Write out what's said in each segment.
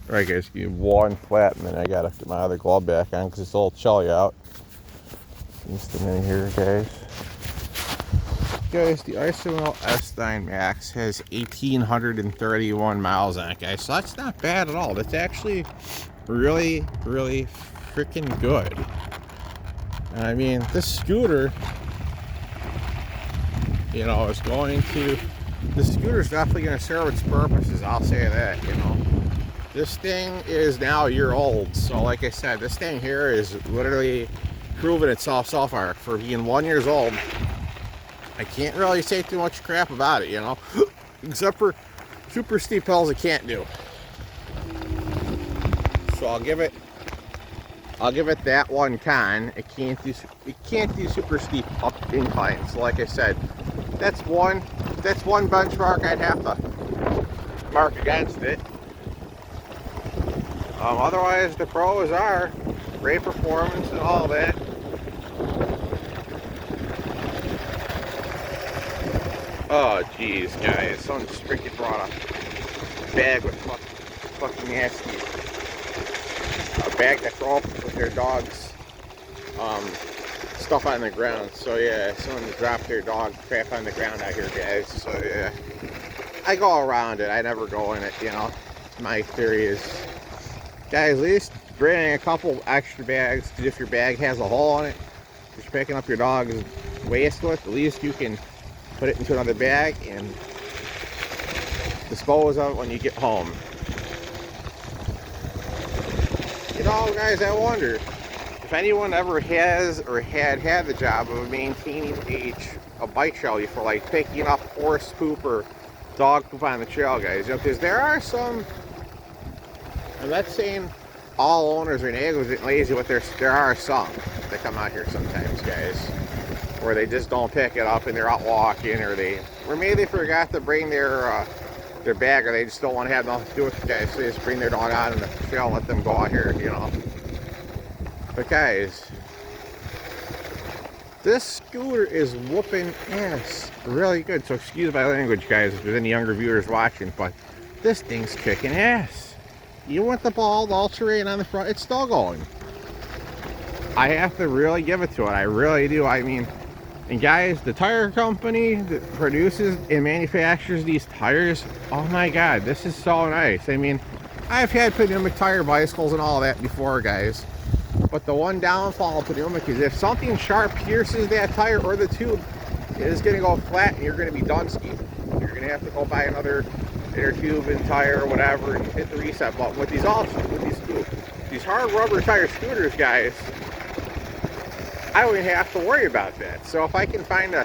Alright guys, give me one flat minute. I gotta get my other glove back on because it's a little chilly out. Just a minute here, guys. Guys, the Arsenal S9max has 1,831 miles on it, guys. So that's not bad at all. That's actually really, really freaking good. I mean, this scooter, you know, is going to... The scooter's definitely going to serve its purposes, I'll say that, you know. This thing is now a year old, so like I said, this thing here is literally proven itself so far. For being 1 year old, I can't really say too much crap about it, you know, except for super steep hills it can't do. So I'll give it that one con. It can't do super steep up inclines. So like I said, that's one benchmark I'd have to mark against it. Otherwise, the pros are great performance and all that. Oh, jeez, guys. Someone just freaking brought a bag with fucking nasty. A bag that throw up with their dogs' stuff on the ground. So, yeah, someone dropped their dog crap on the ground out here, guys. So, yeah. I go around it. I never go in it, you know. My theory is... Guys, at least bring a couple extra bags, because if your bag has a hole in it, if you're picking up your dog's waste with, at least you can put it into another bag and dispose of it when you get home. You know, guys, I wonder if anyone ever has or had the job of maintaining a bike trail for like picking up horse poop or dog poop on the trail, guys. You know, because there are some... I'm not saying all owners are negligent and lazy, but there are some that come out here sometimes, guys, where they just don't pick it up and they're out walking, or maybe they forgot to bring their bag, or they just don't want to have nothing to do with it, guys. So they just bring their dog out in the trail and let them go out here, you know. But guys, this scooter is whooping ass really good. So excuse my language, guys, if there's any younger viewers watching, but this thing's kicking ass. You want the ball, the all-terrain on the front, it's still going. I have to really give it to it. I really do. I mean, and guys, the tire company that produces and manufactures these tires, oh my God, this is so nice. I mean, I've had pneumatic tire bicycles and all that before, guys. But the one downfall of pneumatic is if something sharp pierces that tire or the tube, it is going to go flat and you're going to be done skiing. You're going to have to go buy another inner tube and tire or whatever and hit the reset button. With these hard rubber tire scooters, guys, I don't even have to worry about that. So if I can find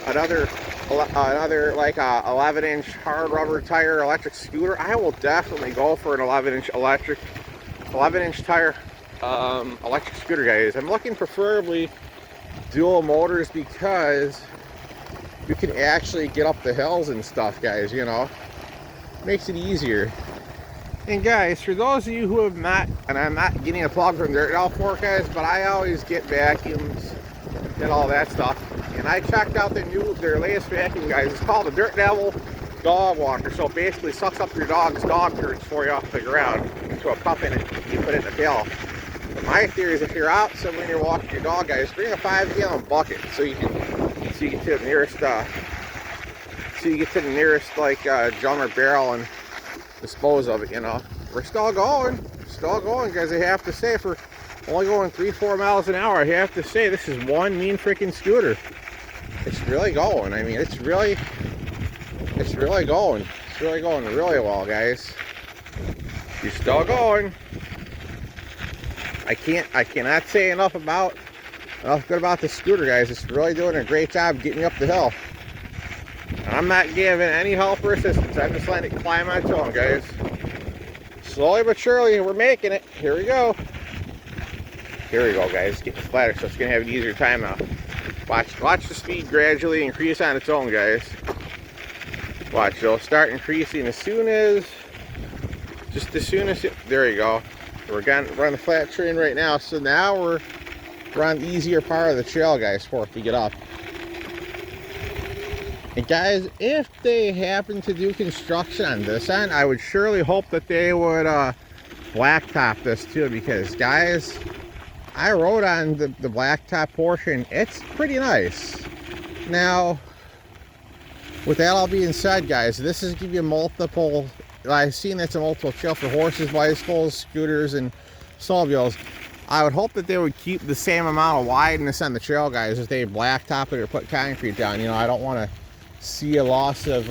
another like a 11-inch hard rubber tire electric scooter, I will definitely go for an 11-inch tire electric scooter, guys. I'm looking preferably dual motors because you can actually get up the hills and stuff, guys, you know. Makes it easier. And guys, for those of you who have not, and I'm not getting a plug from Dirt Devil for, guys, but I always get vacuums and all that stuff. And I checked out their latest vacuum, guys. It's called the Dirt Devil Dog Walker. So it basically sucks up your dog's dog turds for you off the ground into a cup in it. You put it in the pail. But my theory is if you're out somewhere and you're walking your dog, guys, bring a 5-gallon bucket so you get to the nearest like drum or barrel and dispose of it, you know. We're still going, guys. I have to say, for only going 3-4 miles an hour, I have to say this is one mean freaking scooter. It's really going. I mean, it's really going. It's really going really well, guys. You're still going. I cannot say enough good about the scooter, guys. It's really doing a great job getting up the hill. I'm not giving any help or assistance. I'm just letting it climb on its own, guys. Slowly but surely, we're making it. Here we go. Here we go, guys. Getting flatter, so it's going to have an easier time now. Watch the speed gradually increase on its own, guys. Watch, it'll start increasing as soon as there you go. We're on the flat terrain right now, so now we're on the easier part of the trail, guys, for it to get up. And guys, if they happen to do construction on this end, I would surely hope that they would blacktop this too, because guys, I rode on the blacktop portion. It's pretty nice. Now, with that all being said, guys, this is give you multiple. I've seen it's a multiple trail for horses, bicycles, scooters, and snowmobiles. I would hope that they would keep the same amount of wideness on the trail, guys, if they blacktop it or put concrete down. You know, I don't want to see a loss of.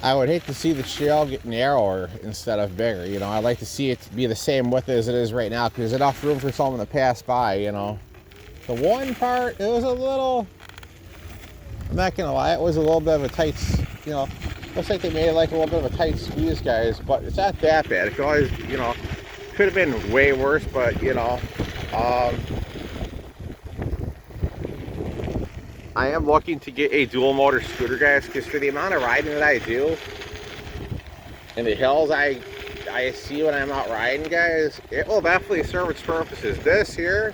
I would hate to see the trail get narrower instead of bigger. You know, I'd like to see it be the same width as it is right now, because there's enough room for someone to pass by. You know, the one part, it was a little. I'm not gonna lie, it was a little bit of a tight, you know, looks like they made it like a little bit of a tight squeeze, guys, but it's not that bad. It could always, you know, could have been way worse, but, you know, I am looking to get a dual motor scooter, guys, because for the amount of riding that I do, and the hills I see when I'm out riding, guys, it will definitely serve its purposes. This here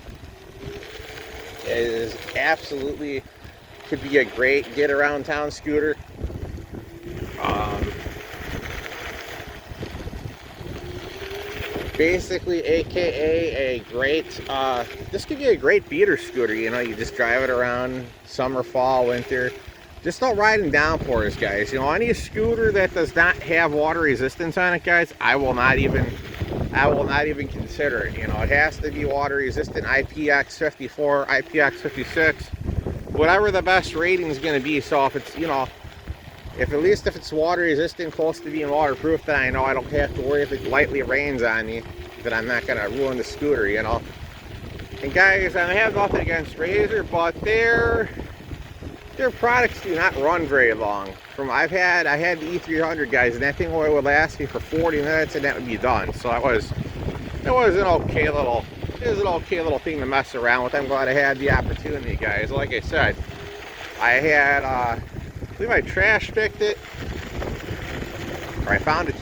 is absolutely, could be a great get around town scooter. Basically, aka a great, this could be a great beater scooter. You know, you just drive it around summer, fall, winter. Just don't ride in downpours, guys. You know, any scooter that does not have water resistance on it, guys, I will not even consider it. You know, it has to be water resistant, IPX54, IPX56, whatever the best rating is going to be. So if it's, you know, if at least if it's water resistant, close to being waterproof, then I know I don't have to worry if it lightly rains on me, that I'm not going to ruin the scooter, you know. And guys, I have nothing against Razor, but their products do not run very long. I had the E300, guys, and that thing would last me for 40 minutes, and that would be done. So it was an okay little thing to mess around with. I'm glad I had the opportunity, guys. Like I said, I had I believe I trash picked it, or I found it.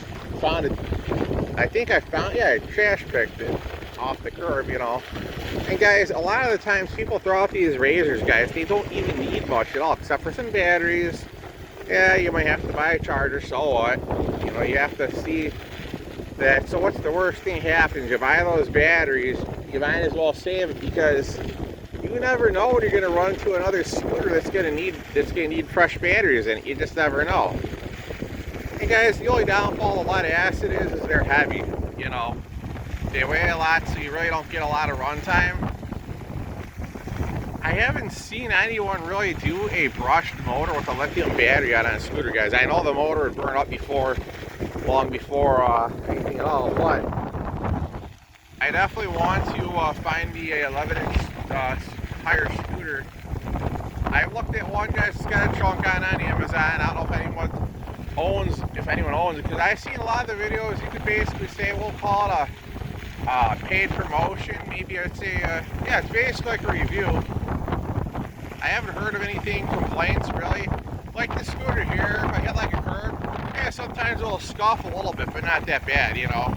I think I trash picked it off the curb, you know. And guys, a lot of the times people throw out these Razors, guys. They don't even need much at all, except for some batteries. Yeah, you might have to buy a charger. So what? You know, you have to see that. So what's the worst thing happens? You buy those batteries, you might as well save it, because you never know when you're going to run into another scooter that's going to need fresh batteries in it. You just never know. And guys, the only downfall of a lot of acid is they're heavy. You know, they weigh a lot, so you really don't get a lot of run time. I haven't seen anyone really do a brushed motor with a lithium battery on a scooter, guys. I know the motor would burn up long before anything at all, but I definitely want to find the 11-inch tire scooter. I looked at one, guys, that's got a trunk on Amazon. I don't know if anyone owns it, because I've seen a lot of the videos. You could basically say, we'll call it a paid promotion. Maybe I'd say, yeah, it's basically like a review. I haven't heard of anything, complaints really. Like the scooter here, if I hit like a curb, yeah, sometimes it'll scuff a little bit, but not that bad, you know.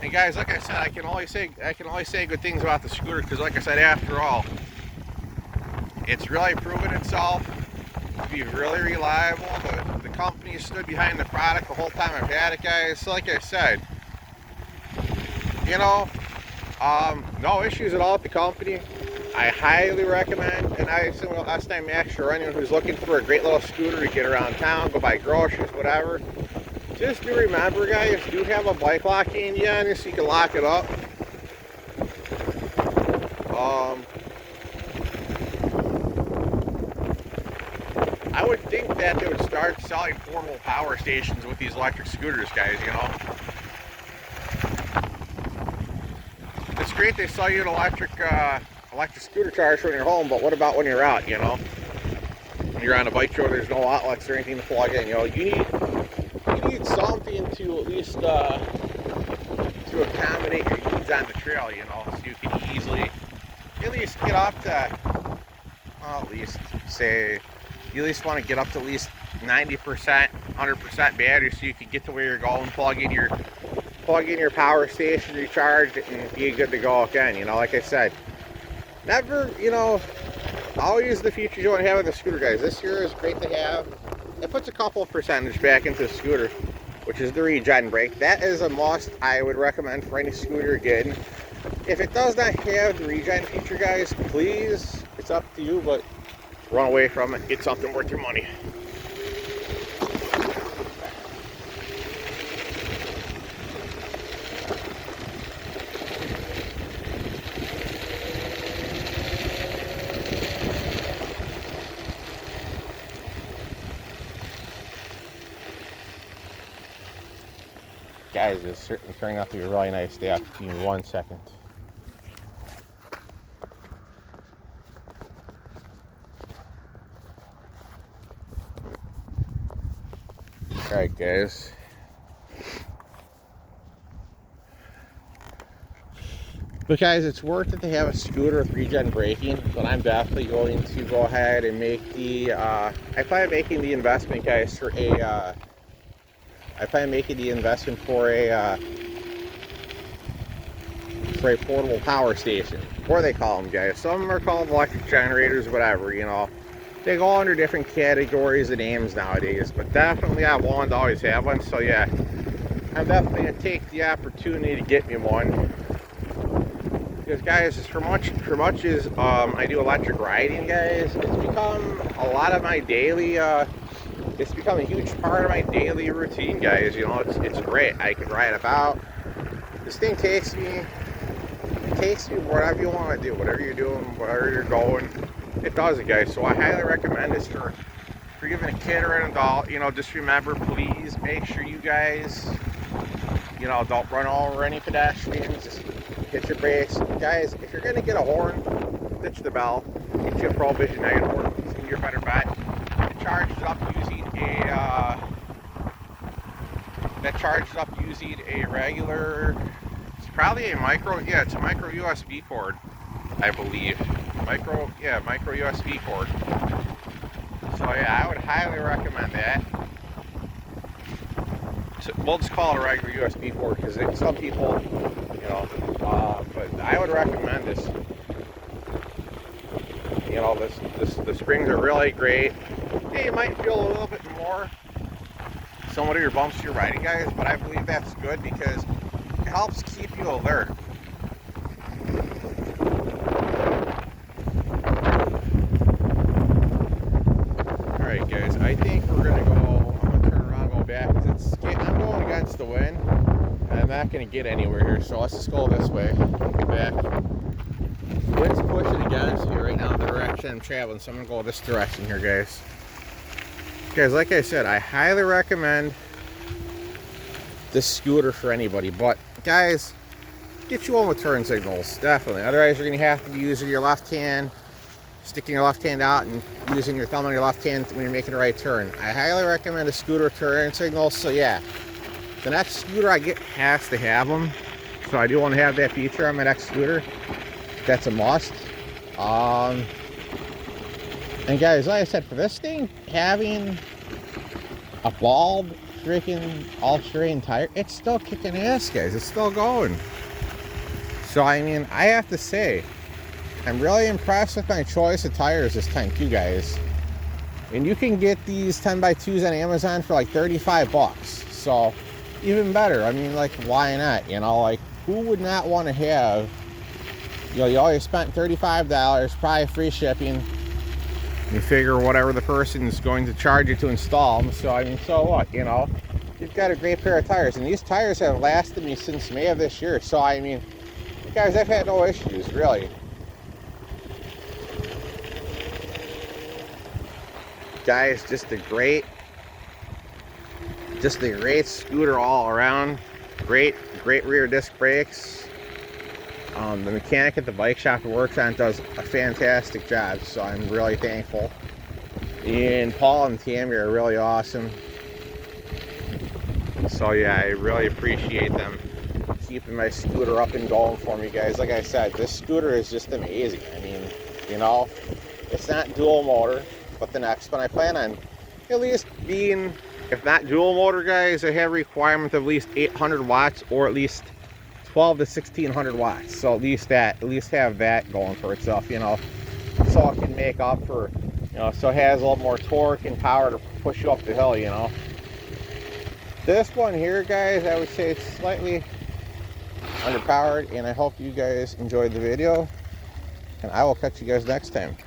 And guys, like I said, I can only say good things about the scooter, because like I said, after all, it's really proven itself to be really reliable. The company stood behind the product the whole time I've had it, guys. So like I said, you know, no issues at all with the company. I highly recommend, and I assume s9max for anyone who's looking for a great little scooter to get around town, go buy groceries, whatever. Just do remember, guys, do have a bike lock in you on it so you can lock it up. I would think that they would start selling portable power stations with these electric scooters, guys, you know. It's great they sell you an electric scooter charger when you're home, but what about when you're out, you know? When you're on a bike trail, there's no outlets or anything to plug in, you know. You need something to at least to accommodate your needs on the trail, you know, so you can easily at least get up to, well, at least say, you at least want to get up to at least 90%, 100% battery, so you can get to where you're going, plug in your power station, recharge it, and be good to go again. You know, like I said, never, you know, always the features you want to have with the scooter, guys. This year is great to have. It puts a couple of percentage back into the scooter, which is the regen brake. That is a must. I would recommend for any scooter again. If it does not have the regen feature, guys, please, it's up to you, but run away from it. Get something worth your money. Guys, it's certainly turning out to be a really nice day. Give me 1 second. Alright, guys. But guys, it's worth it to have a scooter with regen braking, but I'm definitely going to go ahead and make the, I plan on making the investment, guys, for a, for a portable power station. Or they call them, guys. Some are called electric generators, whatever, you know. They go under different categories and names nowadays, but definitely I wanted to always have one, so yeah. I'm definitely going to take the opportunity to get me one. Because guys, for much as I do electric riding, guys, it's become a lot of my daily, it's become a huge part of my daily routine, guys. You know, it's great. I can ride about. This thing takes me wherever you want to do, whatever you're doing, wherever you're going. It does it, guys. So I highly recommend this for giving a kid or an adult. You know, just remember, please make sure you guys, you know, don't run over any pedestrians. Just hit your brakes, guys. If you're gonna get a horn, ditch the bell. Get you a Provision Night horn. It's gonna be your better bet. It charges up using a regular. It's probably a micro. Yeah, it's a micro USB cord, I believe. Micro USB cord. So yeah, I would highly recommend that. So we'll just call it a regular USB cord because some people, you know, but I would recommend this. You know, the springs are really great. Yeah, you might feel a little bit more somewhat of your bumps you're riding, guys, but I believe that's good because it helps keep you alert. Alright guys, I think we're gonna go, I'm gonna turn around and go back because I'm going against the wind and I'm not gonna get anywhere here, so let's just go this way. Get back. Wind's pushing against me right now in the direction I'm traveling, so I'm gonna go this direction here, guys. Guys, like I said, I highly recommend this scooter for anybody, but guys, get you one with turn signals, definitely. Otherwise, you're gonna have to be using your left hand, sticking your left hand out and using your thumb on your left hand when you're making a right turn. I highly recommend a scooter with turn signals, so yeah. The next scooter I get has to have them, so I do want to have that feature on my next scooter. That's a must. And guys, like I said, for this thing, having a bald freaking all-terrain tire, it's still kicking ass, guys. It's still going. So, I mean, I have to say, I'm really impressed with my choice of tires this time, too, guys. And you can get these 10x2s on Amazon for like 35 bucks. So, even better. I mean, like, why not? You know, like, who would not want to have, you know, you always spent $35, probably free shipping. You figure whatever the person is going to charge you to install them. So, I mean, so what, you know? You've got a great pair of tires. And these tires have lasted me since May of this year. So, I mean, guys, I've had no issues, really. Guys, just a great scooter all around. Great rear disc brakes. The mechanic at the bike shop it works on does a fantastic job, so I'm really thankful. And Paul and Tammy are really awesome. So yeah, I really appreciate them keeping my scooter up and going for me, guys. Like I said, this scooter is just amazing. I mean, you know, it's not dual motor, but the next one I plan on at least being, if not dual motor, guys, I have a requirement of at least 800 watts or at least 12 to 1600 watts. So at least have that going for itself, you know, so it can make up for, you know, so it has a little more torque and power to push you up the hill, you know. This one here, guys, I would say it's slightly underpowered, and I hope you guys enjoyed the video, and I will catch you guys next time.